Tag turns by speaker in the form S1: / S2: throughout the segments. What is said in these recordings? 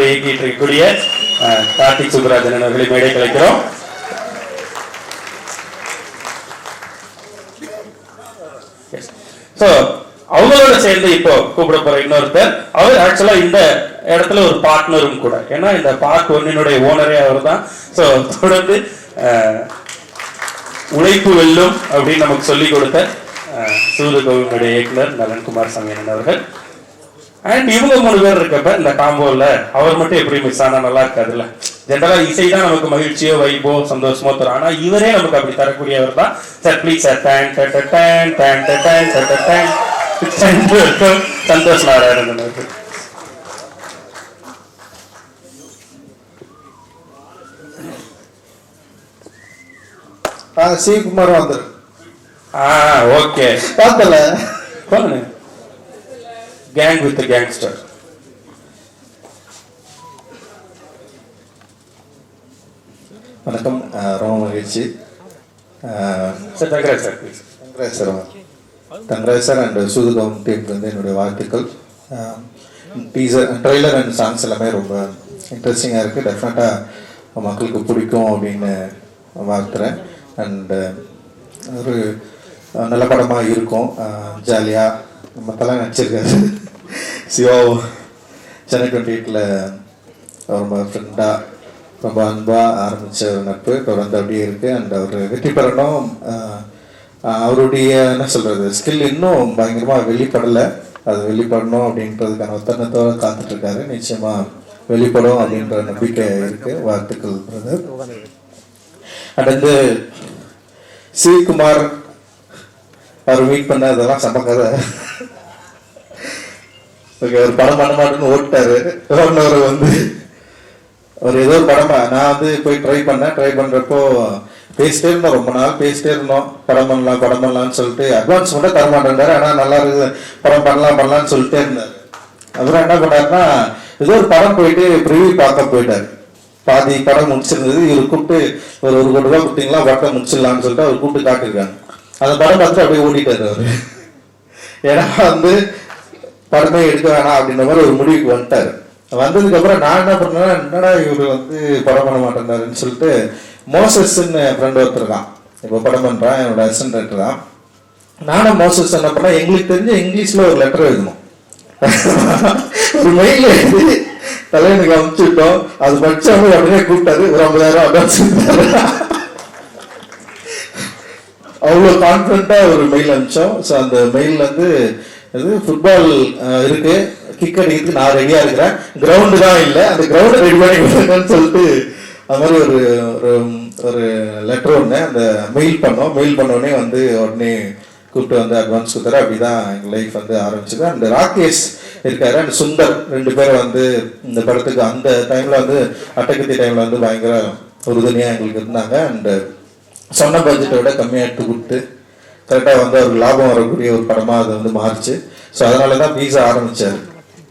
S1: இயக்கியிருக்கக்கூடிய கார்த்திக் சுப்ராஜன் அவர்களை மேடை கலைக்கிறோம். அவங்களோட சேர்ந்து இப்போ கூப்பிட போற இன்னொருத்தர், அவர் ஆக்சுவலா இந்த இடத்துல ஒரு பார்ட்னரும் கூட. ஏன்னா இந்த பார்க் ஒன்னினுடைய ஓனரே அவர் தான். ஸோ தொடர்ந்து உழைப்பு வெல்லும் அப்படின்னு நமக்கு சொல்லிக் கொடுத்த சூதுகோவினுடைய இயக்குனர் நலன்குமார் சமயன் அவர்கள். அண்ட் இவங்க 3 பேர் இருக்கப்ப இந்த காம்போல அவர் மட்டும் எப்படி மிஸ் ஆனா நல்லா இருக்காதுல்ல. ஜென்ரலா இசை தான் நமக்கு மகிழ்ச்சியோ வைப்போ சந்தோஷமோ தரும். ஆனா இவரே நமக்கு அப்படி தரக்கூடியவர் தான். Sir please sir. Santhosh Narayanan அவர்கள்.
S2: சிவகுமார் வந்துரு.
S1: ஓகே
S2: பார்த்தல
S1: பாருங்க. Gang with gangster.
S2: வணக்கம், ரொம்ப மகிழ்ச்சி.
S1: Sir Thangaraj sir please.
S2: Thangaraj sir and சூதுகோவம் team வந்து என்னுடைய வாழ்த்துக்கள். டீசர் ட்ரெய்லர் அண்ட் சாங்ஸ் எல்லாமே ரொம்ப இன்ட்ரெஸ்டிங்காக இருக்குது. டெஃபினட்டாக மக்களுக்கு பிடிக்கும் அப்படின்னு வாழ்த்துறேன். அண்டு ஒரு நல்ல படமாக இருக்கும். ஜாலியாக மற்றெல்லாம் நடிச்சிருக்காரு. சிவா சென்னை 28ல் ரொம்ப ஃப்ரெண்டாக ரொம்ப அன்பாக ஆரம்பித்த ஒரு நட்பு தொடர்ந்து அப்படியே இருக்குது. அண்ட் அவர் வெற்றி பெறணும். அவருடைய என்ன சொல்கிறது ஸ்கில் இன்னும் பயங்கரமாக வெளிப்படலை. அது வெளிப்படணும் அப்படின்றதுக்கான ஒத்தனத்தோடு காத்துட்ருக்காரு. நிச்சயமாக வெளிப்படும் அப்படின்ற நம்பிக்கை இருக்குது. வாழ்த்துக்கள் பிரதர். அண்ட் வந்து சிவகுமார் அவர் மீட் பண்ண அதெல்லாம் சமக்கதை. ஓகே, ஒரு படம் பண்ண மாட்டேன்னு ஓட்டாரு. ஒரு வந்து ஒரு ஏதோ ஒரு படமா நான் வந்து போய் ட்ரை பண்ணுறப்போ பேசிட்டே இருந்தோம். ரொம்ப நாள் பேசிட்டே இருந்தோம். படம் பண்ணலாம்னு சொல்லிட்டு அட்வான்ஸ் மட்டும் தர மாட்டேன்றாரு. ஆனால் நல்லா இருக்குது, படம் பண்ணலாம்னு சொல்லிட்டே இருந்தார். அப்புறம் என்ன பண்ணாருன்னா ஏதோ ஒரு படம் போயிட்டு ப்ரிவியூ பார்க்க போயிட்டார். பாதி படம் முடிச்சிருந்தது. இவர் கூப்பிட்டு ஒரு 1 கோடி ரூபா கொடுத்தீங்களா படத்தை முடிச்சிடலான்னு சொல்லிட்டு அவர் கூப்பிட்டு காட்டிருக்காங்க. அந்த படம் பார்த்துட்டு அப்படியே ஓடிட்டார் அவர். ஏன்னா வந்து படமே எடுக்க வேணாம் அப்படின்ற மாதிரி ஒரு முடிவுக்கு வந்துட்டார். வந்ததுக்கப்புறம் நான் என்ன பண்ணேன்னா, என்னடா இவர் வந்து படம் பண்ண மாட்டேன்னாருன்னு சொல்லிட்டு மோசஸ்ன்னு ஃப்ரெண்ட் ஒருத்தருக்கான், இப்போ படம் பண்ணுறான், என்னோட அசிஸ்டன்ட் டைரக்டர் தான். நானும் மோசஸ் என்ன பண்ணேன், எங்களுக்கு தெரிஞ்ச இங்கிலீஷில் ஒரு லெட்டர் எழுதணும். ஒரு மெயில் எழுதி தலைவனுக்கு அனுப்பிச்சுட்டோம். அது படிச்சாலும் உடனே கூப்பிட்டாரு. ஒரு 50,000 அட்வான்ஸ் அவ்வளோ கான்ஃபிடண்ட்டாக ஒரு மெயில் அனுப்பிச்சோம். ஸோ அந்த மெயில் வந்து இது ஃபுட்பால் இருக்கு, கிக் அடிக்கிறதுக்கு நான் ரெடியாக இருக்கிறேன், கிரவுண்டு தான் இல்லை, அந்த கிரவுண்டை ரெடி பண்ணி கொடுங்கன்னு சொல்லிட்டு அது மாதிரி ஒரு ஒரு லெட்டர் ஒன்று அந்த மெயில் பண்ணோம். மெயில் பண்ணோடனே வந்து உடனே கூப்பிட்டு வந்து அட்வான்ஸ் கொடுத்தாரு. அப்படி தான் எங்கள் லைஃப் வந்து ஆரம்பிச்சது. அந்த ராகேஷ் இருக்காரு அண்ட் சுந்தர் 2 பேரும் வந்து இந்த படத்துக்கு அந்த டைமில் வந்து அட்டகத்தி டைமில் வந்து பயங்கர உறுதுணையாக எங்களுக்கு இருந்தாங்க. அண்டு சொன்ன பட்ஜெட்டை விட கம்மியாக எடுத்து கொடுத்து கரெக்டாக வந்து அவருக்கு லாபம் வரக்கூடிய ஒரு படமாக அது வந்து மாறிச்சு. ஸோ அதனால தான் பீஸா ஆரம்பித்தார்.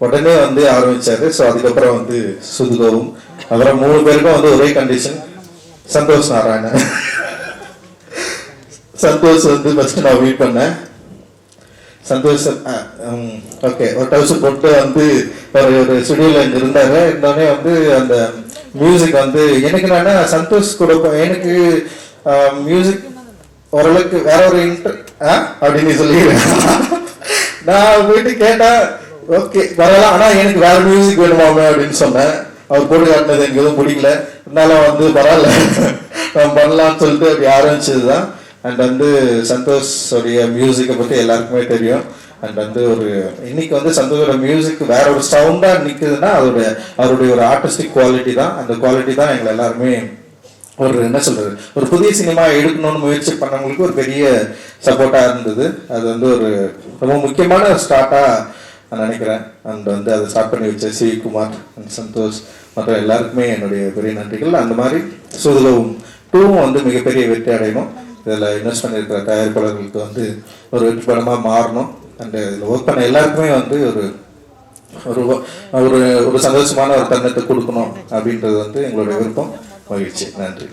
S2: உடனே வந்து ஆரம்பித்தார். ஸோ அதுக்கப்புறம் வந்து சூதுகோவும் அப்புறம் 3 பேருக்கும் வந்து ஒரே கண்டிஷன், சந்தோஷ் நாராயணன். சந்தோஷ் வந்து ஃபஸ்ட்டு நான் மீட் பண்ணேன். சந்தோஷ் ஓகே ஒரு டவுசர் போட்டு வந்து ஒரு ஸ்டுடியோவில் இங்கே இருந்தார். இருந்தோடனே வந்து அந்த மியூசிக் வந்து எனக்கு என்னன்னா சந்தோஷ் கூட எனக்கு மியூசிக் ஓரளவுக்கு வேற ஒரு அப்படின்னு சொல்லிடுறேன். நான் போயிட்டு கேட்டேன், ஓகே வரலாம், ஆனால் எனக்கு வேற மியூசிக் வேணுமாமே அப்படின்னு சொன்னேன். அவர் போட்டு காட்டினது எனக்கு எதுவும் பிடிக்கல. இருந்தாலும் வந்து பரவாயில்ல நம்ம பண்ணலான்னு சொல்லிட்டு அப்படி ஆரம்பிச்சது தான். அண்ட் வந்து சந்தோஷோடைய மியூசிக்கை பற்றி எல்லாருக்குமே தெரியும். அண்ட் வந்து ஒரு இன்னைக்கு வந்து சந்தோஷோட மியூசிக் வேற ஒரு சவுண்டாக நிற்குதுன்னா அவருடைய ஒரு ஆர்டிஸ்டிக் குவாலிட்டி தான். அந்த குவாலிட்டி தான் எங்களை எல்லாருமே ஒரு என்ன சொல்றது ஒரு புதிய சினிமா எடுக்கணும்னு முயற்சி பண்ணவங்களுக்கு ஒரு பெரிய சப்போர்ட்டாக இருந்தது. அது வந்து ஒரு ரொம்ப முக்கியமான ஸ்டார்ட்டாக நான் நினைக்கிறேன். அண்ட் வந்து அதை ஸ்டார்ட் பண்ணி வச்ச சிவகுமார் அண்ட் சந்தோஷ் மற்ற எல்லாருக்குமே என்னுடைய பெரிய நன்றிகள். அந்த மாதிரி சூதுகோவும் 2 வந்து மிகப்பெரிய வெற்றி அடையணும். இதில் இன்வெஸ்ட் பண்ணியிருக்கிற தயாரிப்பாளர்களுக்கு வந்து ஒரு வெற்றி படமாக மாறணும். அண்ட் இதில் ஒர்க் பண்ண எல்லாருக்குமே வந்து ஒரு ஒரு சந்தோஷமான ஒரு தருணத்தை கொடுக்கணும் அப்படின்றது வந்து எங்களுடைய விருப்பம். மகிழ்ச்சி. நன்றி.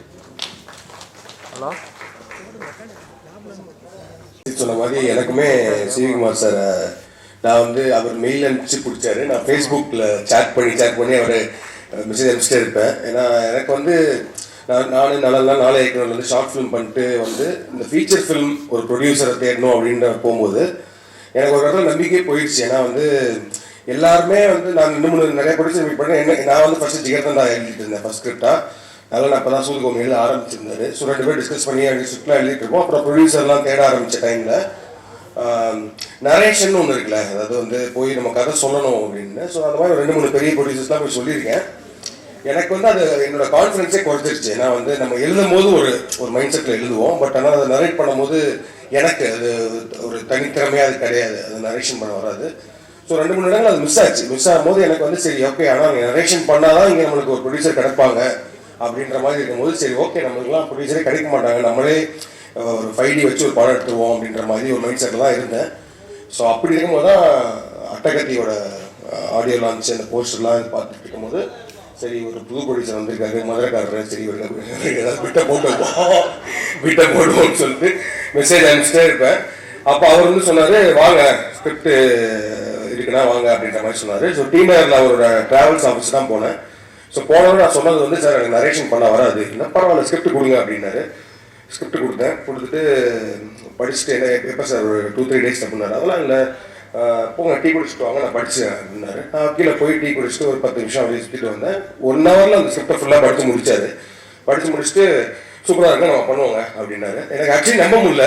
S3: சொன்ன மாதிரி எனக்குமே சிவகுமார் சார் நான் வந்து அவர் மெயில் அனுப்பிச்சு பிடிச்சாரு. நான் ஃபேஸ்புக்கில் சேட் பண்ணி அவர் மெசேஜ் அனுப்பிச்சிட்டே இருப்பேன். ஏன்னா எனக்கு வந்து நாலு ஏக்கர் வந்து ஷார்ட் ஃபிலிம் பண்ணிட்டு வந்து இந்த ஃபீச்சர் ஃபிலிம் ஒரு ப்ரொடியூசரை தேடணும் அப்படின்ற போகும்போது எனக்கு ஒரு இடத்துல நம்பிக்கையே போயிடுச்சு. ஏன்னா வந்து எல்லாருமே வந்து நான் இன்னும் நிறைய ப்ரொடியூசர் மீட் பண்ணேன். நான் வந்து ஃபஸ்ட்டு ஜிகர்தான் தான் எழுதிட்டு இருந்தேன் ஃபஸ்ட் ஸ்கிரிப்டாக. அதனால் நான் அப்போ தான் சூதுகோம் எழுத ஆரம்பிச்சிருந்தாரு. ஸோ 2 பேர் டிஸ்கஸ் பண்ணி ஸ்கிரிப்ட்லாம் எழுதிட்டு இருப்போம். அப்புறம் ப்ரொடியூசர்லாம் தேட ஆரம்பித்த டைமில் நரேஷன் ஒன்று இருக்குல்ல, அதாவது வந்து போய் நம்ம கதை சொல்லணும் அப்படின்னு. ஸோ அந்த மாதிரி 2-3 பெரிய ப்ரொடியூசர்ஸ்லாம் போய் சொல்லியிருக்கேன். எனக்கு வந்து அது என்னோட கான்ஃபிடன்ஸே குறைச்சிருச்சு. ஏன்னா வந்து நம்ம எழுதும் போது ஒரு மைண்ட் செட்டில் எழுதுவோம். பட் ஆனால் அதை நரேட் பண்ணும்போது எனக்கு அது ஒரு தனித்திறமையாக அது கிடையாது, அது நரேஷன் பண்ண வராது. ஸோ 2-3 இடங்கள் அது மிஸ் ஆகும்போது எனக்கு வந்து சரி ஓகே, ஆனால் நரேஷன் பண்ணால் தான் இங்கே நம்மளுக்கு ஒரு ப்ரொடியூசர் கிடைப்பாங்க அப்படின்ற மாதிரி இருக்கும்போது சரி ஓகே, நம்மளுக்குலாம் ப்ரொடியூசரே கிடைக்க மாட்டாங்க, நம்மளே ஒரு 5D வச்சு ஒரு படம் எடுத்துருவோம் அப்படின்ற மாதிரி ஒரு மைண்ட் செட்டில் தான் இருந்தேன். ஸோ அப்படி இருக்கும்போது தான் அட்டகத்தியோட ஆடியோ லான்ச் அந்த போஸ்டர்லாம் பார்த்துட்டு இருக்கும்போது சரி ஒரு புது ப்ரொடியூசர் வந்திருக்காரு, மதுரைக்காரர், சரி ஒரு ஏதாவது விட்ட போடுவோம்னு சொல்லிட்டு மெசேஜ் அனுப்பிச்சிட்டே இருப்பேன். அப்போ அவர் வந்து சொன்னார், வாங்க ஸ்கிரிப்ட் இருக்குன்னா வாங்க அப்படின்ற மாதிரி சொன்னார். ஸோ டீனரில் அவரோட ட்ராவல்ஸ் ஆஃபீஸ் தான் போனேன். ஸோ போனவரை நான் சொன்னது வந்து சார் எனக்கு நரேஷன் பண்ண வராது, என்ன பரவாயில்ல ஸ்கிரிப்ட் கொடுங்க அப்படின்னாரு. ஸ்கிரிப்ட் கொடுத்துட்டு படிச்சுட்டு என்ன எப்போ சார் ஒரு 2-3 டேஸ் அப்படின்னாரு. அதெல்லாம் இல்லை, போங்க டீ குடிச்சிட்டு வாங்க நான் படித்தேன் அப்படின்னாரு. நான் கீழே போய் டீ குடிச்சிட்டு ஒரு 10 நிமிஷம் அப்படியே சுற்றிட்டு வந்தேன். 1 ஹவரில் அந்த ஸ்கிரிப்டை ஃபுல்லாக படித்து முடிச்சுட்டு சூப்பராக இருக்கு நம்ம பண்ணுவோங்க அப்படின்னாரு. எனக்கு ஆக்சுவலி நம்ப முடியல,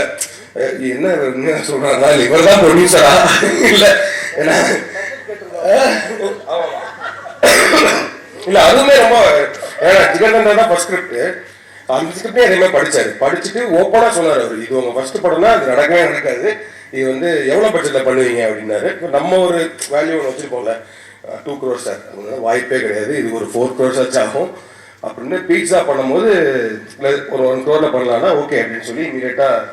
S3: என்ன சொல்கிறாங்களா இல்லை இவர் தான் ப்ரொடியூசரா இல்லை ஏன்னா இல்லை அதுவுமே ரொம்ப ஏன்னா ஜிகர்தண்டா தான் ஃபர்ஸ்ட் ஸ்கிரிப்ட். அந்த ஸ்கிரிப்டே எதுவுமே படிச்சுட்டு ஓப்பனாக சொன்னார் அவர், இது உங்கள் ஃபர்ஸ்ட் படம்னா அது நடக்கவே நடக்காது, இது வந்து எவ்வளோ பட்ஜெட்டில் பண்ணுவீங்க அப்படின்னாரு. நம்ம ஒரு வேல்யூ ஒன்று வச்சுருப்போம்ல, 2 crores சார், வாய்ப்பே கிடையாது, இது ஒரு 4 crores ஆச்சு ஆகும் அப்படின்னு. பீட்ஸா பண்ணும்போது ஒரு 1 crore பண்ணலான்னா ஓகே அப்படின்னு சொல்லி இமீடியட்டாக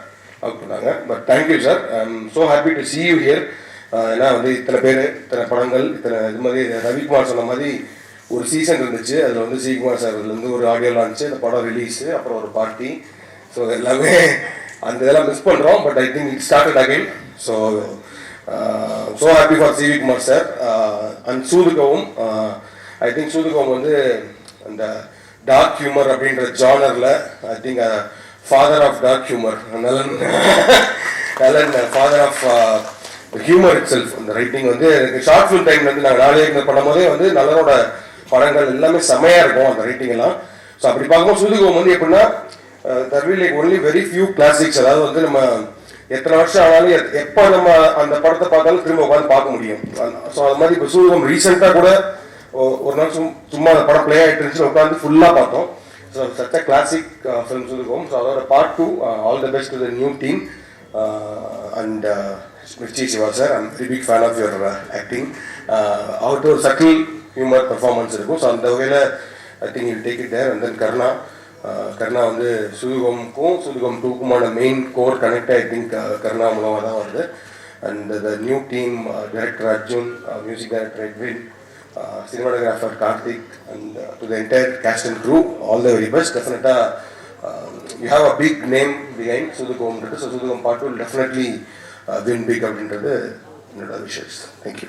S3: அவுட் பண்ணாங்க. But thank you sir, I am so happy to see you here. ஏன்னா வந்து இத்தனை பேர், இத்தனை படங்கள், இத்தனை இது மாதிரி ரவிக்குமார் சொன்ன மாதிரி ஒரு சீசன் இருந்துச்சு. அதில் வந்து ஸ்ரீகுமார் சார்லேருந்து ஒரு ஆடியோ லான்ச்சு, அந்த படம் ரிலீஸு, அப்புறம் ஒரு பார்ட்டி. ஸோ எல்லாமே அந்த இதெல்லாம் மிஸ் பண்ணுறோம். But I think it started again. So happy for C V Kumar sir and சூதுகவும். I think சூதுகவும் வந்து அந்த டார்க் ஹியூமர் அப்படின்ற ஜானரில் I think father of dark humour, நலன் father of humour it self. அந்த writing வந்து எனக்கு ஷார்ட் ஃபிலிம் டைம்ல வந்து நாங்கள் 4 ஏக்கர் பண்ணும்போதே வந்து நலனோட படங்கள் எல்லாமே செமையாக இருக்கும் அந்த ரைட்டிங் எல்லாம். ஸோ அப்படி பார்க்கும்போது சூதுகோம் வந்து எப்படின்னா that will like only very few classics. அதாவது வந்து நம்ம எத்தனை வருஷம் ஆனாலும் எப்போ நம்ம அந்த படத்தை பார்த்தாலும் திரும்ப உட்காந்து பார்க்க முடியும். ஸோ அது மாதிரி இப்போ சூதுகம் ரீசெண்டாக கூட ஒரு நாள் சும்மா அந்த படம் பிளே ஆகிட்டு இருந்துச்சு, உட்காந்து ஃபுல்லாக பார்த்தோம். So such a classic film சூதுகம். So அதோட part 2 all the best to the new team and Mirchi Shiva sir, I'm a very big fan of your acting. Out of subtle humor performance இருக்கும். So அந்த வகையில் I think you take it there. And then கர்ணா வந்து சூதுகம்க்கும் சூதுகம் 2க்குமான main core connect I think கர்ணா மூலமாக தான் வருது. And the new team director Arjun, music director Edwin, cinematographer Karthik and to the entire caste and crew all the very best. டெஃபினட்டாக you have a big name behind சூதுகம்ன்றது. So சூதுகம் part 2 will definitely win big அப்படின்றது என்னோட wishes. Thank you.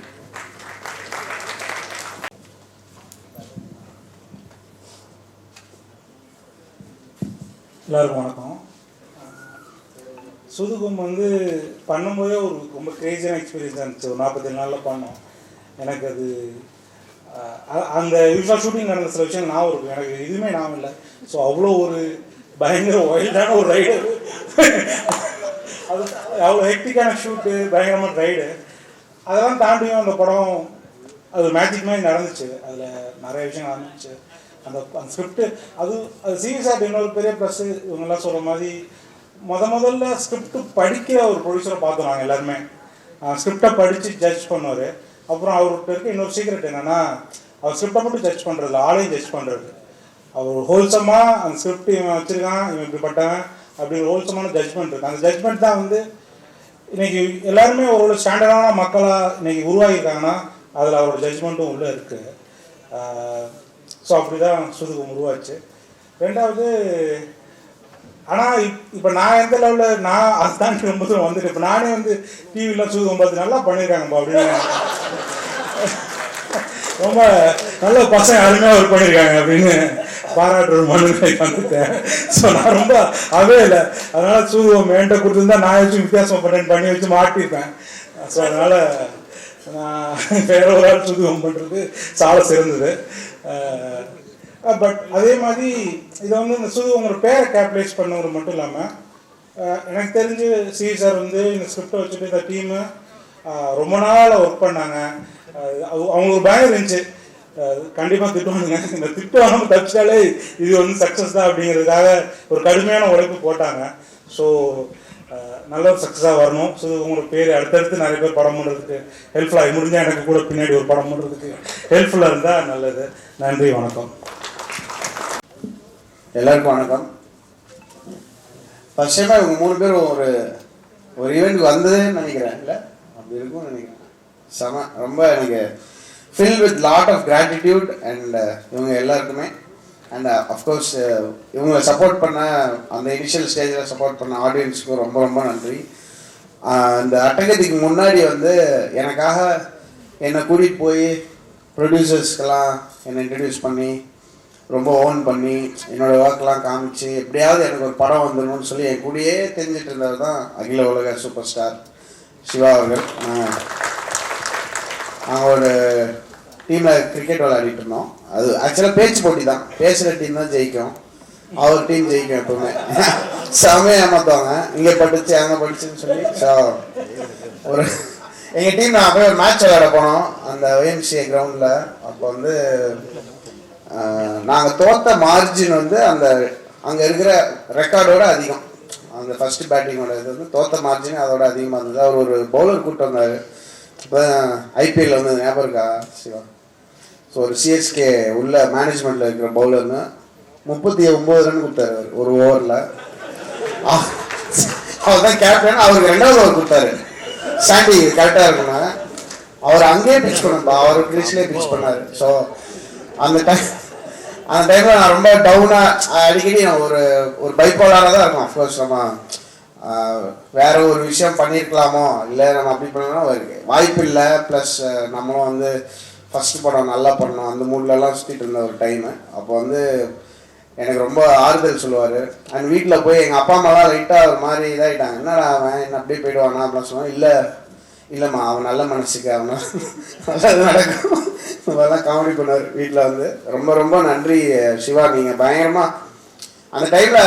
S4: எல்லாருக்கும் வணக்கம். சூதுகம் வந்து பண்ணும்போதே ஒரு ரொம்ப கிரேசியான எக்ஸ்பீரியன்ஸாக இருந்துச்சு. ஒரு 47 நாளில் பண்ணோம். எனக்கு அது அந்த யூஸ்வலாக ஷூட்டிங் நடந்த சில விஷயம் ஞாபகம் இருக்கும், எனக்கு எதுவுமே ஞாபகம் இல்லை. ஸோ அவ்வளோ ஒரு பயங்கர வைல்டான ஒரு ரைடு, அது அவ்வளோ ஹெக்டிக்கான ஷூட்டு, பயங்கரமான ரைடு. அதெல்லாம் தாண்டியும் அந்த படம் அது மேஜிக் மாதிரி நடந்துச்சு. அதில் நிறைய விஷயம் நடந்துச்சு. அந்த ஸ்கிரிப்டு அது சீரியஸாக இன்னொரு பெரிய ப்ளஸ். இவங்கெல்லாம் சொல்கிற மாதிரி முதல்ல ஸ்கிரிப்டு படிக்கிற ஒரு ப்ரொடியூசரை பார்த்தோம் நாங்கள் எல்லாருமே. ஸ்கிரிப்டை படித்து ஜட்ஜ் பண்ணுவார். அப்புறம் அவர்கிட்ட இருக்க இன்னொரு சீக்ரெட் என்னென்னா, அவர் ஸ்கிரிப்டை மட்டும் ஜட்ஜ் பண்ணுறது, ஆளையும் ஜட்ஜ் பண்ணுறது. அவர் ஹோல்சமாக அந்த ஸ்கிரிப்ட் இவன் வச்சுருக்கான், இவன் இப்படிப்பட்டவன் அப்படிங்கிற ஹோல்சமான ஜட்ஜ்மெண்ட் இருக்குது. அந்த ஜட்ஜ்மெண்ட் தான் வந்து இன்றைக்கி எல்லாருமே ஒரு ஸ்டாண்டர்டான மக்களாக இன்றைக்கி உருவாகியிருக்காங்கன்னா அதில் அவரோட ஜட்ஜ்மெண்ட்டும் உள்ளே இருக்குது. ஸோ அப்படி தான் சூதுகம் உருவாச்சு. ரெண்டாவது ஆனால் இப்போ நான் எந்த லெவலில் நான் அதுதான் ரொம்ப தூரம் வந்துட்டு இப்போ நானே வந்து டிவிலாம் சூதுகம் பார்த்து நல்லா பண்ணியிருக்காங்கப்பா அப்படின்னு ரொம்ப நல்ல பசங்க அருமையாக ஒர்க் பண்ணியிருக்காங்க அப்படின்னு பாராட்டுற மனுவை வந்துட்டேன். ஸோ நான் ரொம்ப அதே இல்லை, அதனால் சூதுகம் என்கிட்ட கொடுத்துருந்தா நான் வச்சு வித்தியாசம் பண்ணி வச்சு மாட்டியிருப்பேன். ஸோ அதனால் நான் வேற ஒரு ஆள் சூதுகம் பண்ணுறது சால சிறந்தது. பட் அதே மாதிரி இதை வந்து இந்த சூதுகங்கிற பேரை கேபிடலைஸ் பண்ணவர் மட்டும் இல்லாமல் எனக்கு தெரிஞ்சு சி சார் வந்து இந்த ஸ்கிரிப்டை வச்சுட்டு இந்த டீமு ரொம்ப நாள் ஒர்க் பண்ணாங்க. அவங்களுக்கு பயம் இருந்துச்சு, கண்டிப்பாக திட்டுவானுங்க, இந்த திட்டு வாங்க தப்பிச்சாலே இது வந்து சக்ஸஸ் தான் அப்படிங்கிறதுக்காக ஒரு கடுமையான உழைப்பு போட்டாங்க. ஸோ நல்ல ஒரு சக்ஸஸாக வரணும். ஸோ உங்களோட பேர் அடுத்தடுத்து நிறைய பேர் படம் பண்ணுறதுக்கு ஹெல்ப்ஃபுல்லாக முடிஞ்சால் எனக்கு கூட பின்னாடி ஒரு படம் பண்ணுறதுக்கு ஹெல்ப்ஃபுல்லாக இருந்தால் நல்லது. நன்றி, வணக்கம்.
S5: எல்லாருக்கும் வணக்கம். ஃபர்ஸ்ட் டைமாக இவங்க 3 பேரும் ஒரு ஈவெண்ட்டுக்கு வந்ததுன்னு நினைக்கிறேன், இல்லை அப்படி இருக்கும்னு நினைக்கிறேன். ரொம்ப எனக்கு fill with lot of gratitude and இவங்க எல்லாருக்குமே. அண்ட் அஃப்கோர்ஸ் இவங்களை சப்போர்ட் பண்ண அந்த இனிஷியல் ஸ்டேஜில் சப்போர்ட் பண்ண ஆடியன்ஸுக்கும் ரொம்ப ரொம்ப நன்றி. இந்த அட்டகத்துக்கு முன்னாடி வந்து எனக்காக என்னை கூட்டிகிட்டு போய் ப்ரொடியூசர்ஸ்க்கெல்லாம் என்னை இன்ட்ரடியூஸ் பண்ணி ரொம்ப ஓன் பண்ணி என்னோடய ஒர்க்லாம் காமிச்சு எப்படியாவது எனக்கு ஒரு படம் வந்துடணும்னு சொல்லி என் கூடயே தெரிஞ்சிட்டு இருந்தவர் தான் அகில உலக சூப்பர் ஸ்டார் சிவா அவர்கள். நாங்கள் ஒரு டீமில் கிரிக்கெட் விளையாடிட்டு இருந்தோம். அது ஆக்சுவலாக பேச்சு போட்டி தான், பேசுகிற டீம் தான் ஜெயிக்கும், அவர் டீம் ஜெயிக்கும் எப்பவுமே. செமையாக ஏமாற்றுவாங்க, இங்கே பட்டுச்சு அங்கே பட்டுச்சுன்னு சொல்லி. ஸோ ஒரு எங்கள் டீம் நான் போய் ஒரு மேட்ச் விளையாட போனோம் அந்த OMCA கிரவுண்டில். அப்போ வந்து நாங்கள் தோற்ற மார்ஜின் வந்து அந்த அங்கே இருக்கிற ரெக்கார்டோட அதிகம். அந்த ஃபஸ்ட்டு பேட்டிங்கோட இது வந்து தோற்ற மார்ஜின் அதோட அதிகமாக இருந்தது. அவர் ஒரு பவுலர் கூப்பிட்டு வந்தார். இப்போ IPL வந்து ஞாபகம் இருக்கா சிவா? ஸோ ஒரு CSK உள்ள மேனேஜ்மெண்ட்டில் இருக்கிற பவுலர்னு 39 ரன் கொடுத்தாரு ஒரு ஓவரில். அவர் தான் கேப்டன். அவருக்கு 2வது ஓவர் கொடுத்தாரு. சாண்டி கரெக்டாக இருக்கணும். அவர் அங்கேயே பிச் பண்ணப்பா, அவர் கிரீஸ்லேயே பிச் பண்ணார். ஸோ அந்த டைமில் நான் ரொம்ப டவுனாக அடிக்கடி நான் ஒரு பைப்போலாக தான் இருக்கும். அஃப்கோர்ஸ் நம்ம வேற ஒரு விஷயம் பண்ணியிருக்கலாமோ, இல்லை நம்ம அப்படி பண்ணலாம் வாய்ப்பு இல்லை. ப்ளஸ் நம்மளும் வந்து ஃபஸ்ட்டு படம் நல்லா பண்ணோம், அந்த மூட்லலாம் சுற்றிட்டு இருந்த ஒரு டைமு. அப்போ வந்து எனக்கு ரொம்ப ஆறுதல் சொல்லுவார். அண்ட் வீட்டில் போய் எங்கள் அப்பா அம்மாலாம் லைட்டாக ஒரு மாதிரி இதாகிட்டாங்க, என்னடா அவன் என்ன அப்படியே போயிடுவானா அப்படின்னு சொன்னான். இல்லைம்மா அவன் நல்ல மனசுக்கு அவனா அது நடக்கும். அதெல்லாம் காமெடி பண்ணார் வீட்டில் வந்து. ரொம்ப ரொம்ப நன்றி சிவா. நீங்கள் பயங்கரமாக அந்த டைமில்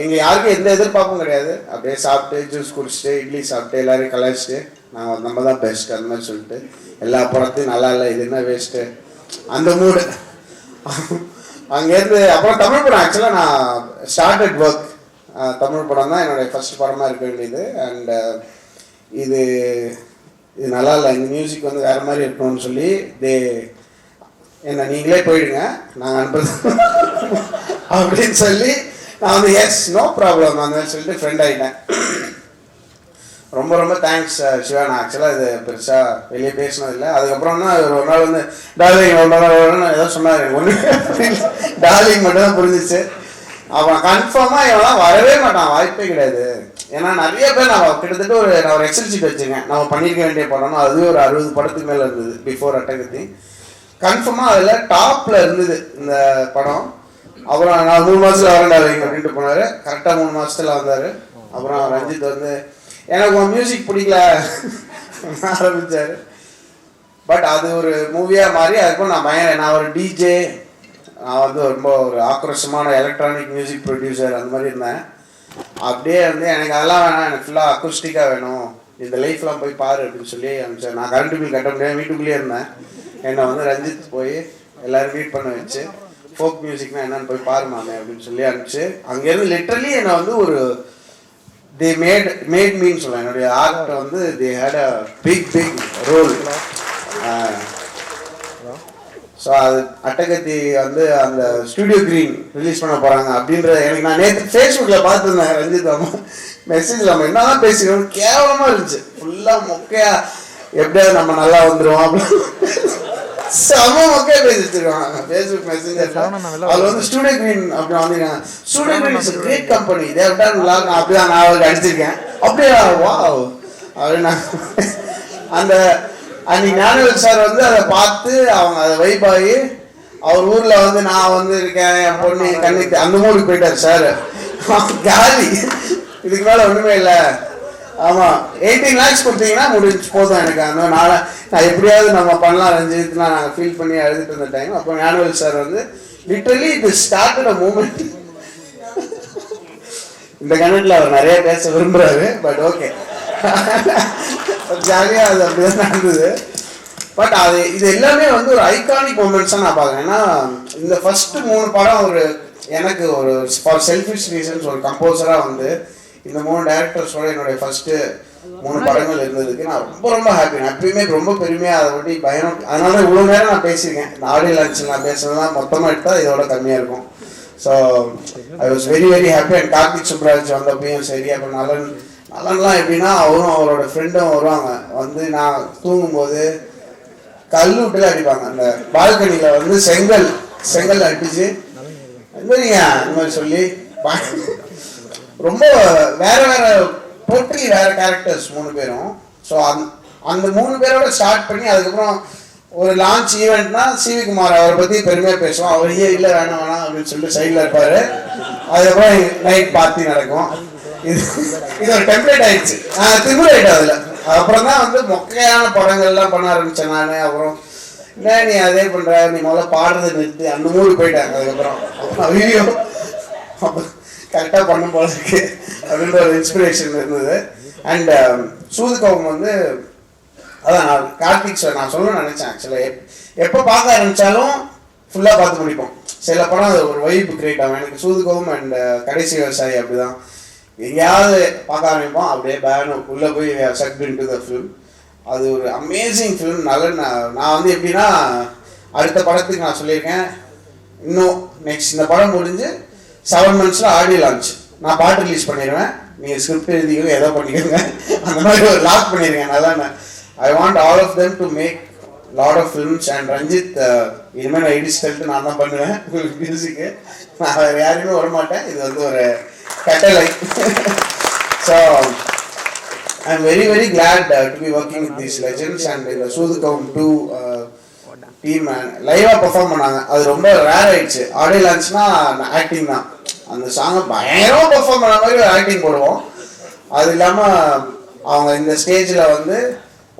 S5: எங்கள் யாருக்கும் எந்த எதிர்பார்ப்பும் கிடையாது. அப்படியே சாப்பிட்டு ஜூஸ் குடிச்சிட்டு இட்லி சாப்பிட்டு எல்லோரும் கலாய்ச்சிட்டு நம்ம தான் பெஸ்ட் அந்த மாதிரி சொல்லிட்டு எல்லா படத்தையும் நல்லா இல்லை, இது என்ன வேஸ்ட்டு அந்த மூடு. அங்கேருந்து அப்புறம் தமிழ் படம் ஆக்சுவலாக நான் ஸ்டார்டட் ஒர்க். தமிழ் படம் தான் என்னுடைய ஃபஸ்ட் படமாக இருக்க வேண்டியது. அண்ட் இது நல்லா இல்லை, இந்த மியூசிக் வந்து வேறு மாதிரி இருக்கணும்னு சொல்லி என்ன நீங்களே போயிடுங்க நாங்கள் அனுப்புறது அப்படின்னு சொல்லி நான் வந்து எஸ் நோ ப்ராப்ளம் அந்த மாதிரி சொல்லிட்டு ஃப்ரெண்ட் ஆகிட்டேன். ரொம்ப ரொம்ப தேங்க்ஸ் சிவா. நான் ஆக்சுவலாக இது பெருசாக வெளியே பேசினதில்லை. அதுக்கப்புறம்னா ஒரு நாள் வந்து டார்லிங் ஏதோ சொன்னார், எனக்கு ஒன்று டார்லிங் மட்டும் தான் புரிஞ்சிச்சு. அவன் கன்ஃபார்மாக இவெல்லாம் வரவே மாட்டான், வாய்ப்பே கிடையாது. ஏன்னா நிறைய பேர் நான் கிட்டத்தட்ட நான் ஒரு எக்ஸல் ஷீட் வச்சுருக்கேன் நம்ம பண்ணியிருக்க வேண்டிய படம்னா. அதுவே ஒரு 60 படத்துக்கு மேலே இருந்தது பிஃபோர் அட்டகத்தி. கன்ஃபார்மாக அதில் டாப்பில் இருந்தது இந்த படம். அப்புறம் நான் 3 மாதத்தில் வரண்டாங்க அப்படின்ட்டு போனார். கரெக்டாக 3 மாதத்தில் வந்தார். அப்புறம் ரஞ்சித் வந்து எனக்கு உன் மியூசிக் பிடிக்கல ஆரம்பித்தார். பட் அது ஒரு மூவியாக மாறி அதுக்கப்புறம் நான் ஒரு டிஜே, நான் வந்து ரொம்ப ஒரு ஆக்ரோஷமான எலக்ட்ரானிக் மியூசிக் ப்ரொடியூசர் அந்த மாதிரி இருந்தேன். அப்படியே வந்து எனக்கு அதெல்லாம் வேணாம், எனக்கு ஃபுல்லாக அக்கூஸ்டிக்காக வேணும், இந்த லைஃப்லாம் போய் பாரு அப்படின்னு சொல்லி அனுப்பிச்சேன். நான் கரண்ட் பில் கட்ட முடியாது, வீட்டுக்குள்ளேயே இருந்தேன். என்னை வந்து ரஞ்சித் போய் எல்லோரும் மீட் பண்ண வச்சு ஃபோக் மியூசிக்னா என்னன்னு போய் பாருமாங்க அப்படின்னு சொல்லி அனுப்பிச்சு அங்கேருந்து லிட்ரலி என்னை வந்து ஒரு தே மேட் மீன்னு சொல்லுவேன். என்னுடைய ஆர்ட்டை வந்து they had a big role. So அது அட்டகத்தி வந்து அந்த ஸ்டுடியோ கிரீன் ரிலீஸ் பண்ண போகிறாங்க அப்படின்ற எனக்கு நான் நேற்று ஃபேஸ்புக்கில் பார்த்துருந்தேன். ரஞ்சித் அம்மா மெசேஜில் நம்ம என்ன தான் பேசிக்கணும் கேவலமாக இருந்துச்சு, ஃபுல்லாக மொக்கையாக எப்படியாவது நம்ம நல்லா வந்துடுவோம் அப்படின்னு. செம மக்கள் பேசி வச்சிருக்காங்க ஃபேஸ்புக் மெசேஜர்ல. அதுல வந்து ஸ்டூடியோ கிரீன் அப்படி வந்திருக்காங்க. Studio Green is great company, they have done lot. அப்படிதான் நான் அவருக்கு அடிச்சிருக்கேன். அப்படியா, வாவ் அப்படின்னா அந்த அன்னைக்கு ஞானவேல் சார் வந்து அதை பார்த்து அவங்க அதை வைப் ஆகி அவர் ஊர்ல வந்து நான் வந்து இருக்கேன், என் பொண்ணு கண்ணுக்கு அந்த மூடுக்கு போயிட்டார் சார். காலி, இதுக்கு மேல ஒண்ணுமே இல்லை. ஆமா, 18 lakhs கொடுத்தீங்கன்னா முடிஞ்சு போதும் எனக்கு. அந்த நான் எப்படியாவது நம்ம பண்ணலாம் ரஞ்சித்லாம் நாங்கள் ஃபீல் பண்ணி எழுதிட்டு இருந்த டைம். அப்போ ஞானவேல் சார் வந்து லிட்டரலி இது ஸ்டார்டட் அ மூமெண்ட். இந்த கணக்கில் அவர் நிறைய பேச விரும்புறாரு, பட் ஓகே ஜாலியாக அது அப்படிதான் நடந்தது. பட் அது இது எல்லாமே வந்து ஒரு ஐகானிக் மூமெண்ட்ஸாக நான் பார்க்குறேன். ஏன்னா இந்த ஃபர்ஸ்ட் 3 படம் ஒரு எனக்கு ஒரு ஃபார் செல்ஃபிஷ் ரீசன்ஸ் ஒரு கம்போசராக வந்து இந்த 3 டேரக்டர்ஸோட என்னுடைய ஃபர்ஸ்ட் 3 படங்கள் இருந்ததுக்கு நான் ரொம்ப ரொம்ப ஹாப்பி. நான் எப்பயுமே ரொம்ப பெருமையாக அதை ஒட்டி பயம். அதனால இவ்வளோ நேரம் நான் பேசியிருக்கேன். இந்த ஆடியோ லான்ச்சில் நான் பேசுறதுலாம் மொத்தமாக எடுத்தால் இதோட கம்மியாக இருக்கும். So I was very very happy. And Karthik Subbaraj வந்தப்பையும் சரி, அப்புறம் நலன்லாம் எப்படின்னா அவரும் அவரோட ஃப்ரெண்டும் வருவாங்க. வந்து நான் தூங்கும்போது கல் விட்டுல அடிப்பாங்க. அந்த பால்கனியில் வந்து செங்கல் அடிச்சு இந்த மாதிரி சொல்லி ரொம்ப வேற வேற டோட்டலி வேற கேரக்டர்ஸ் 3 பேரும். ஸோ அந்த 3 பேரோட ஸ்டார்ட் பண்ணி அதுக்கப்புறம் ஒரு லான்ச் ஈவெண்ட்னா சிவி குமார் அவரை பற்றி பெருமையாக பேசுவோம். அவர் இல்லை வேணாம் அப்படின்னு சொல்லிட்டு சைடில் இருப்பார். அதுக்கப்புறம் நைட் பார்ட்டி நடக்கும். இது ஒரு டெம்ப்ளேட் ஆயிடுச்சு. திமிர் ஆயிட்டேன் அதில். அப்புறம் தான் வந்து மொக்கையான படங்கள்லாம் பண்ண ஆரம்பித்தேன் நான். அப்புறம் என்ன நீ அதே பண்ணுற, நீ முதல்ல பாடுறதை நிறுத்தி அந்த மூடு போயிட்டாங்க. அதுக்கப்புறம் வீடியோ கரெக்டாக பண்ணும் போல இருக்கு அப்படின்ற ஒரு இன்ஸ்பிரேஷன் இருந்தது. அண்ட் சூதுகோவம் வந்து அதான் நான் கார்த்திக் சார் நான் சொல்லணும்னு நினச்சேன். ஆக்சுவலாக எப்போ பார்க்க ஆரம்பித்தாலும் ஃபுல்லாக பார்த்து முடிப்போம். சில படம் அது ஒரு வைப் கிரியேட் ஆகும். எனக்கு சூதுகோவம் அண்ட் கடைசி விவசாயி அப்படிதான். எங்கேயாவது பார்க்க ஆரம்பிப்போம், அப்படியே பேனு உள்ளே போய் சக்ட் இன்டு த ஃபிலிம். அது ஒரு அமேசிங் ஃபிலிம். நான் வந்து எப்படின்னா அடுத்த படத்துக்கு நான் சொல்லியிருக்கேன், இன்னும் நெக்ஸ்ட் இந்த படம் முடிஞ்சு 7 monthsல ஆடியோ லான்ச். நான் பாட்டு ரிலீஸ் பண்ணிடுவேன், நீங்கள் ஸ்கிரிப்ட் எழுதிக்கோ ஏதோ பண்ணிக்கோங்க, அந்த மாதிரி ஒரு லாக் பண்ணிடுங்க. நல்லா I want all of them to make lot of films. And Ranjith இனிமேல் நான் எடிட் நான் தான் பண்ணுவேன் உங்களுக்கு மியூசிக்கு. நான் வேறு யாருமே வரமாட்டேன். இது வந்து ஒரு கட்டளை. So I am very very glad to be working with these legends. And இந்த சூதுகோவம் 2 டீம் லைவாக பெர்ஃபார்ம் பண்ணாங்க. அது ரொம்ப ரேர் ஆயிடுச்சு. ஆடியோ லான்ச்னா ஆக்டிங் தான். அந்த சாங்கை பயங்கரமாக பெர்ஃபார்ம் பண்ண மாதிரி ஒரு ஆக்டிங் போடுவோம். அது இல்லாமல் அவங்க இந்த ஸ்டேஜில் வந்து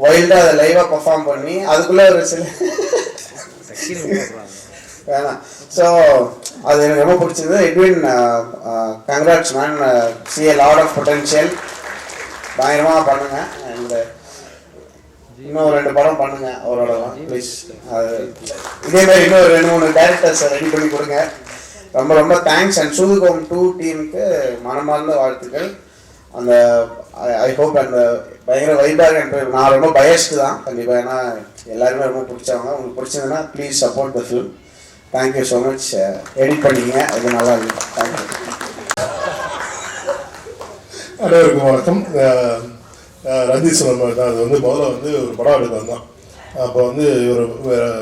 S5: வைல்டாக அதை லைவாக பெர்ஃபார்ம் பண்ணி அதுக்குள்ளே ஒரு சில வேணாம். ஸோ அது எனக்கு ரொம்ப பிடிச்சது. Edwin congrats man, see a lot of potential. பயங்கரமாக பண்ணுங்க. அண்ட் இன்னும் 2 படம் பண்ணுங்க அவரோட ப்ளீஸ். இதே மாதிரி இன்னும் 2-3 டேரக்டர்ஸை ரெடி பண்ணி கொடுங்க. ரொம்ப ரொம்ப தேங்க்ஸ். அண்ட் சூதுகோவம் 2 டீமுக்கு மனமார்ந்த வாழ்த்துக்கள். அந்த ஐ ஹோப் அந்த பயங்கர வைபாக எனக்கு நான் ரொம்ப பயஸ்டு தான் கண்டிப்பாக. ஏன்னா எல்லாருமே ரொம்ப பிடிச்சவங்க. உங்களுக்கு பிடிச்சதுன்னா please support the film. Thank you so much. Edit பண்ணிங்க, அது நல்லா இருக்கு. தேங்க்யூ.
S6: அனைவருக்கும் வணக்கம். ரஞ்சித் சொன்ன மாதிரி தான். அது வந்து முதல்ல வந்து ஒரு படம் எடுக்க வந்தான். அப்போ வந்து இவர்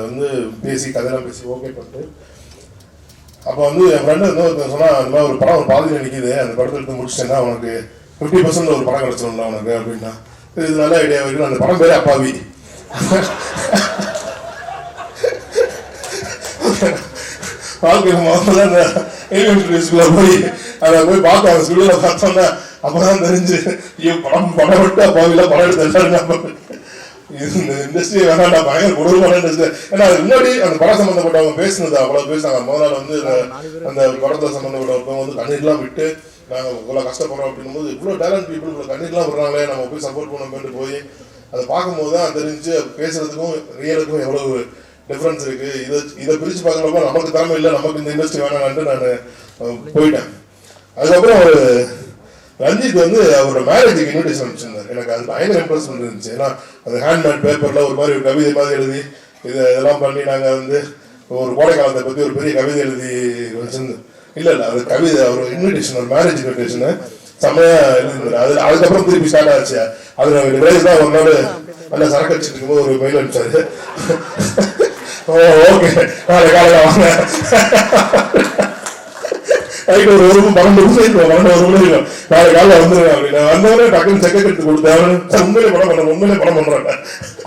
S6: வந்து பேசி கதையெல்லாம் பேசி ஓகே பண்ணிட்டு அப்போ வந்து என் ஃப்ரெண்டு வந்து ஒருத்தர் சொன்னால் அந்த மாதிரி ஒரு படம் ஒரு பாதியில் நிற்கிது, அந்த படத்தை எடுத்து முடிச்சிட்டேன்னா உனக்கு 50% ஒரு படம் கிடச்சிடும்ல உனக்கு அப்படின்னா. இது நல்ல ஐடியா வரைக்கும். அந்த படம் பேரே அப்பாவி. வாழ்க்கையில் முதல்ல அந்த ஏவியன்ஸ்குள்ளே போய் அதை போய் பார்த்தோம். அந்த ஸ்கூலில் பார்த்தோன்னா அப்போ தான் தெரிஞ்சு ஐயோ படம் விட்டு அப்பாவில படம் எடுத்து எல்லாரும் இந்த இண்டஸ்ட்ரி வேணாண்டா, பயங்கர கொடூரமான இண்டஸ்ட்ரி. ஏன்னா அது முன்னாடி அந்த படம் சம்மந்தப்பட்டவங்க பேசுனது அவ்வளோ பேசினாங்க. முதல் நாள் வந்து அந்த படத்தை சம்மந்தப்பட்டவங்க வந்து கண்ணீர்லாம் விட்டு நாங்கள் இவ்வளோ கஷ்டப்படுறோம் அப்படின்னும் போது இவ்வளோ டேலண்ட் பீப்புள் இவ்வளோ கண்ணீர்லாம் விடுறாங்களே, நம்ம போய் சப்போர்ட் பண்ண போய் அதை பார்க்கும்போது தான் தெரிஞ்சு பேசுறதுக்கும் ரியலுக்கும் எவ்வளோ டிஃப்ரென்ஸ் இருக்குது. இதை பிரித்து பார்க்குறப்ப நமக்கு திறமை இல்லை, நமக்கு இந்த இண்டஸ்ட்ரி வேணான்ட்டு நான் போயிட்டேன். அதுக்கப்புறம் ஒரு ரஞ்சித் வந்து அவரோட மேரேஜுக்கு இன்விடேஷன் அனுப்பிச்சிருந்தார். எனக்கு அது பயங்கர இம்ப்ரெஸ்மெண்ட் இருந்துச்சு. ஏன்னா அது ஹேண்ட்மேட் பேப்பரில் ஒரு மாதிரி ஒரு கவிதை மாதிரி எழுதி இதெல்லாம் பண்ணி நாங்கள் வந்து ஒரு கோடை காலத்தை பற்றி ஒரு பெரிய கவிதை எழுதி வச்சுருந்தோம். இல்லை அது கவிதை, ஒரு இன்விடேஷன், ஒரு மேரேஜ் இன்விடேஷனு செம்மையாக எழுதிருந்தார். அதுக்கப்புறம் திருப்பி ஸ்டார்ட் ஆச்சு. அதில் விரைவில் தான் ஒரு நாள் நல்லா சரக்கு அடிச்சுட்டு இருக்கும்போது ஒரு மெயில் அனுப்பிச்சாரு. ஓகே நாளை காலையில் வாங்க அதுக்கு ஒரு ரூம் 12 ரூம் இருக்கும், 12 ரூம் இருக்கும், நாளை காலையில் வந்துருங்க அப்படின்னு வந்தவொடனே டக்குன்னு செக் எடுத்து கொடுத்தேன். உண்மையிலே படம் பண்றாங்க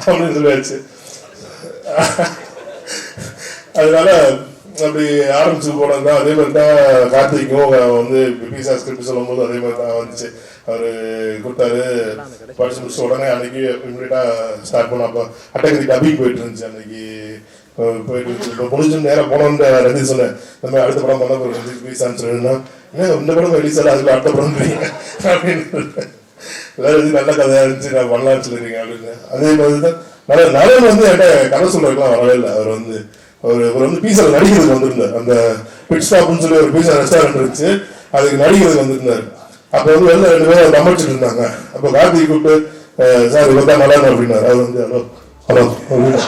S6: அப்படின்னு சொல்லியாச்சு. அதனால அப்படி ஆரம்பிச்சு போனது தான். அதே மாதிரி தான் கார்த்திக்கும் வந்து பீஸா ஸ்கிரிப்ட் சொல்லும் போது அதே மாதிரி தான் வந்துச்சு. அவர் கொடுத்தாரு, படிச்சு முடிச்ச உடனே அன்னைக்கு இம்மிடியா ஸ்டார்ட் பண்ணோம். அப்போ அட்டகதி டப்பிங் போயிட்டு இருந்துச்சு. அன்னைக்கு போயிட்டு இப்போ முடிஞ்சு நேரம் போனோன்னு ரஞ்சித் சொன்னேன், இந்த மாதிரி அடுத்த படம் பண்ண போகிறோம் ரஞ்சித் பீஸான்னு சொல்லினா, ஏன்னா இந்த படம் ரிலீஸ் ஆகல, அதுக்கு அடுத்த படம் அப்படின்னு வேற எதுவும் நல்ல கதையாக இருந்துச்சு, நான் பண்ணலான்னு சொல்லிருக்கேன் அப்படின்னு. அதே மாதிரி தான் நிறைய வந்து என்கிட்ட கதை சொல்றதுக்குலாம் வரவே இல்லை. அவர் வந்து பீஸாவில் நடிக்கிறதுக்கு வந்திருந்தார். அந்த பிட் ஸ்டாப்னு சொல்லி ஒரு பீஸா ரெஸ்டாரண்ட் இருந்துச்சு, அதுக்கு நடிக்கிறதுக்கு வந்திருந்தார். அப்போ வந்து வெளில 2 பேரும் சமைச்சிட்டு இருந்தாங்க. அப்போ கார்த்திக் கூப்பிட்டு, சார் இவர் தான் நல்லா அப்படின்னாரு. அவர் வந்து ஹலோ ஹலோ அப்படின்னு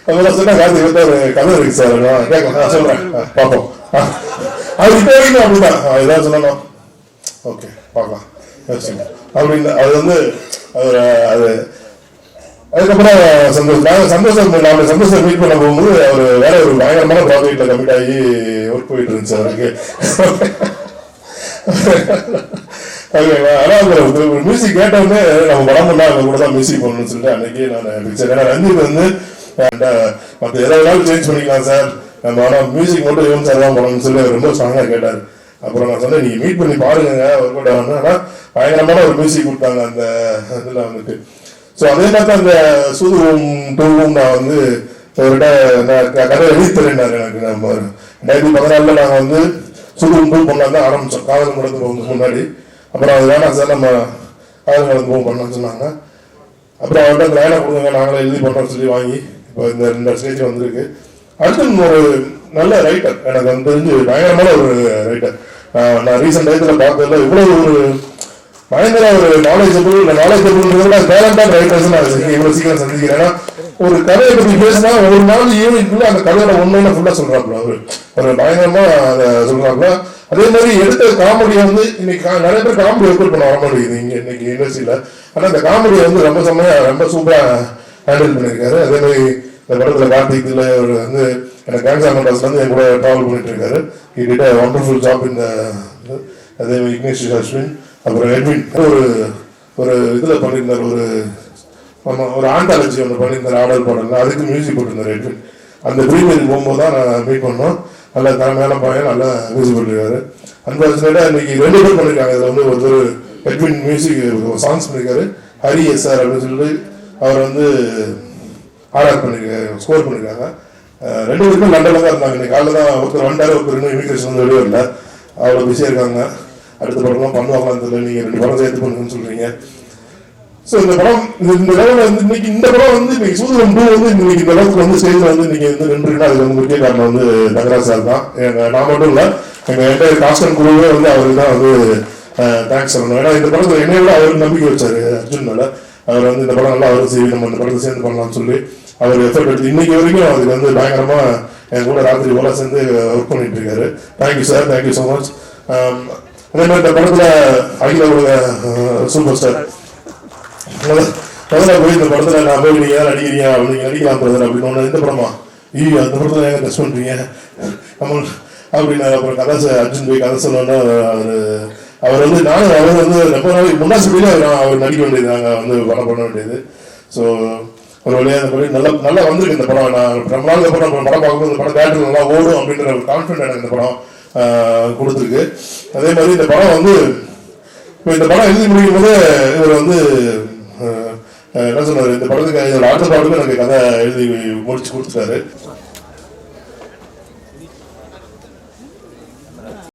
S6: அப்பதான் சொன்னா, கார்த்திக் வந்து ஒரு கதை இருக்கு சார் கேட்க சொல்றேன் பார்ப்போம். அது இப்போ வரைக்கும் அப்படிதான் ஏதாவது சொன்னாலும் ஓகே பார்க்கலாம் அப்படின்னு. அது வந்து அது அதுக்கப்புறம் சந்தோஷம் மீட் பண்ண போகும்போது அவர் வேற ஒரு பயங்கரமான ப்ராஜெக்ட்ல கமிட் ஆகி ஒர்க் போயிட்டு இருந்துச்சு அவருக்கு. ஓகேவா? ஆனால் ஒரு மியூசிக் கேட்டவுடனே நம்ம படம் பண்ணா அவங்க கூட தான் மியூசிக் பண்ணணும்னு சொல்லிட்டு அன்னைக்கு நான் பிக்சர். ஏன்னா ரஞ்சித் வந்து மற்ற எதாவது சேஞ்ச் பண்ணிக்கலாம் சார், நம்ம ஆனால் மியூசிக் மட்டும் யுவன் சார் தான் பண்ணணும்னு சொல்லி ரொம்ப ஸ்ட்ராங்காக கேட்டார். அப்புறம் நான் சொன்னேன், நீங்கள் மீட் பண்ணி பாருங்க ஒர்க் அவுட் ஆகணும். ஆனால் பயங்கரமான ஒரு மியூசிக் கொடுத்தாங்க அந்த இதில் வந்துட்டு. ஸோ அதே மாதிரி தான் அந்த சூதுவும் டூவும் நான் வந்து அவர்கிட்ட கதை எழுதி தரேன்னாரு எனக்கு. நம்ம 2014 நாங்கள் வந்து சூதுவும் டூ பண்ணலாம் தான் ஆரம்பித்தோம், காதல் நடந்து போகிறதுக்கு முன்னாடி. அப்புறம் அது வேணாம் சார், நம்ம காதல் நடந்து போகும் பண்ணலாம்னு சொன்னாங்க. அப்புறம் அவர்கிட்ட அந்த லைனை கொடுங்க, நாங்களே எழுதி பண்ணுறோம்னு சொல்லி வாங்கி இப்போ இந்த ஸ்டேஜ் வந்திருக்கு. அடுத்து ஒரு நல்ல ரைட்டர், எனக்கு வந்து தெரிஞ்சு பயங்கரமான ஒரு ரைட்டர். நான் ரீசெண்ட் டயத்தில் பார்த்ததில்ல இவ்வளோ ஒரு பயங்கர ஒரு நாலேஜபிள் டேலண்டான ரைட்டர்ஸ் நான் இவ்வளோ சீக்கிரம் சந்திக்கிறேன். ஏன்னா ஒரு கதையை பற்றி பேசினா ஒரு நாள் ஈவினிங்குள்ள அந்த கதையோட ஒன்று ஃபுல்லாக சொல்கிறாப்புல, அவர் ஒரு பயங்கரமா அதை சொல்கிறாப்புல. அதே மாதிரி எடுத்த காமெடியை வந்து இன்னைக்கு நிறைய பேர் காமெடி ஒர்க் பண்ண வர மாட்டேங்குது இங்கே இன்னைக்கு யூனிவர்சிட்டியில். ஆனால் அந்த காமெடியை வந்து ரொம்ப சூப்பராக ஹேண்டில் பண்ணியிருக்காரு. அதே மாதிரி இந்த படத்தில் கார்த்திகில் அவர் வந்து எனக்கு கேன்சர் மெட்ராஸ்லேருந்து என் கூட ட்ராவல் பண்ணிட்டு இருக்காரு. He did a wonderful job in the அதே மாதிரி இக்னேஷ் அஸ்வின், அப்புறம் எட்வின் ஒரு இதில் பண்ணியிருந்தார், ஒரு ஆண்டாலஜி ஒன்று பண்ணியிருந்தார் ஆடல் பாடல், அதுக்கு மியூசிக் போட்டிருந்தார் எட்வின். அந்த ப்ரீமியருக்கு போகும்போது தான் நான் மீட் பண்ணோம். நல்ல திறமையான பையன், நல்லா மியூசிக் பண்ணிருக்காரு. அன்பார்ச்சுனேட்டாக இன்னைக்கு 2 பேர் பண்ணியிருக்காங்க. இதில் வந்து ஒருத்தர் எட்வின் மியூசிக் சாங்ஸ் பண்ணியிருக்காரு, ஹரி எஸ்ஆர் அப்படின்னு சொல்லிட்டு அவர் வந்து ஆர்ஆர் பண்ணியிருக்காரு, ஸ்கோர் பண்ணியிருக்காங்க. 2 பேருக்கும் லண்டனில் தான் இருந்தாங்க. இன்னைக்கு காலையில் தான் ஒருத்தர் வந்தார், ஒருத்தர் இன்னும் இமிகிரேஷன் வந்து வெளியே வரல, அவ்வளோ பிஸியாக இருக்காங்க. அடுத்த படம்லாம் பண்ணுவாங்களான்னு தெரியல. நீங்கள் 2 படம் சேர்த்து பண்ணுங்கன்னு சொல்கிறீங்க. ஸோ இந்த படம் இந்த லெவலில் வந்து இன்னைக்கு இந்த படம் வந்து இன்னைக்கு சூதுவம் 2 வந்து இன்னைக்கு இந்த அளவுக்கு வந்து ஸ்டேஜில் வந்து நீங்கள் வந்து நின்றுன்னா அதுக்கு வந்து முக்கிய காரணம் வந்து தங்கராஜ் சார் தான். நான் மட்டும் இல்லை, எங்கள் என்டையர் காஸ்டன் குழுவே வந்து அவருக்கு தான் வந்து தேங்க்ஸ் சொல்லணும். ஏன்னா இந்த படத்தில் என்னை விட அவருக்கு நம்பிக்கை வச்சார் அர்ஜுன் மேலே. அவர் வந்து இந்த படம் நல்லா அவரும் சரி நம்ம இந்த படத்தை சேர்ந்து பண்ணலாம்னு சொல்லி அவர் எஃபர்ட் எடுத்து இன்னைக்கு வரைக்கும் அதுக்கு வந்து பயங்கரமாக என் கூட ராத்திரி ஓலா சேர்ந்து ஒர்க் பண்ணிட்டு இருக்காரு. Thank you sir, thank you so much. அதே மாதிரி இந்த படத்தில் அகில உலக சூப்பர் ஸ்டார் முதல்ல போய் இந்த படத்தில் நான் போய் நீங்கள் யாரும் நடிக்கிறீங்க அப்படின்னு நடிக்கலாம் பிரதர் அப்படின்னு ஒன்று, இந்த படமா ஐயோ அந்த படத்தில் ஏங்க டெஸ்ட் பண்ணுறீங்க நம்ம அப்படின்னு. அப்புறம் கதை அர்ஜுன் போய் கதை சொன்னோன்னா அவர் வந்து நானும் அவர் வந்து ரொம்ப நாளைக்கு முன்னாடி சொல்லி அவர் நடிக்க வேண்டியது, நாங்கள் வந்து படம் பண்ண வேண்டியது. ஸோ ஒரு வழியாக இந்த படம் நல்லா வந்திருக்கு. இந்த படம் நான் ரொம்ப நாள் இந்த படம் பார்க்கும்போது இந்த படம் தேட்டரில் நல்லா ஓடும் அப்படின்ற ஒரு கான்ஃபிடென்ட் எனக்கு இந்த படம் கொடுத்துருக்கு. அதே மாதிரி இந்த படம் வந்து இப்போ இந்த படம் எழுதி முடிக்கும் போது இவர் வந்து என்ன சொன்னார், இந்த படத்துக்கு ஆட்ட பாட்டுக்கு எனக்கு கதை எழுதி முடிச்சு கொடுத்துட்டாரு.